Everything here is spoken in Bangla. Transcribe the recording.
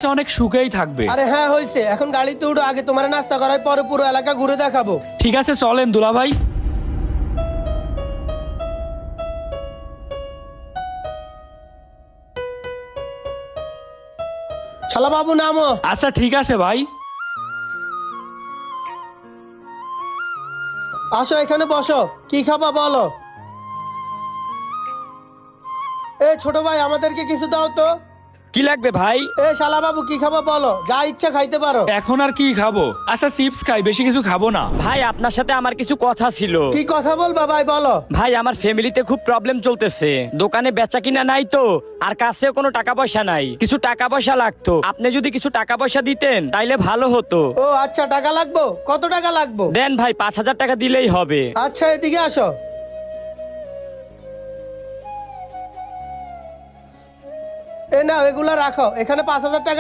অনেক সুখেই থাকবে। আরে হ্যাঁ হয়েছে, এখন গাড়িতে উঠো, আগে তোমার নাস্তা করার পরে পুরো এলাকা ঘুরে দেখাবো। ঠিক আছে চলেন দুলাভাই। শালা বাবু নামো। আচ্ছা ঠিক আছে ভাই। আসো এখানে বসো, কি খাবা বলো। এ ছোট ভাই, আমাদেরকে কিছু দাও তো। কি লাগবে ভাই? এ শালা বাবু, কি খাবা বলো, যা ইচ্ছা খাইতে পারো। এখন আর কি খাবো? আচ্ছা চিপস খাই, বেশি কিছু খাবো না। ভাই আপনার সাথে আমার কিছু কথা ছিল। কি কথা বলবা ভাই, বলো। ভাই আমার ফ্যামিলিতে খুব প্রবলেম চলতেছে, দোকানে বেচা কিনা নাই তো, আর কাছেও কোনো টাকা পয়সা নাই, কিছু টাকা পয়সা লাগতো। আপনি যদি কিছু টাকা পয়সা দিতেন তাইলে ভালো হতো। ও আচ্ছা, টাকা লাগবো? কত টাকা লাগবো? দেন ভাই, 5,000 টাকা দিলেই হবে। আচ্ছা এদিকে আসো। এ নাও, এগুলা রাখো, এখানে 5,000 টাকা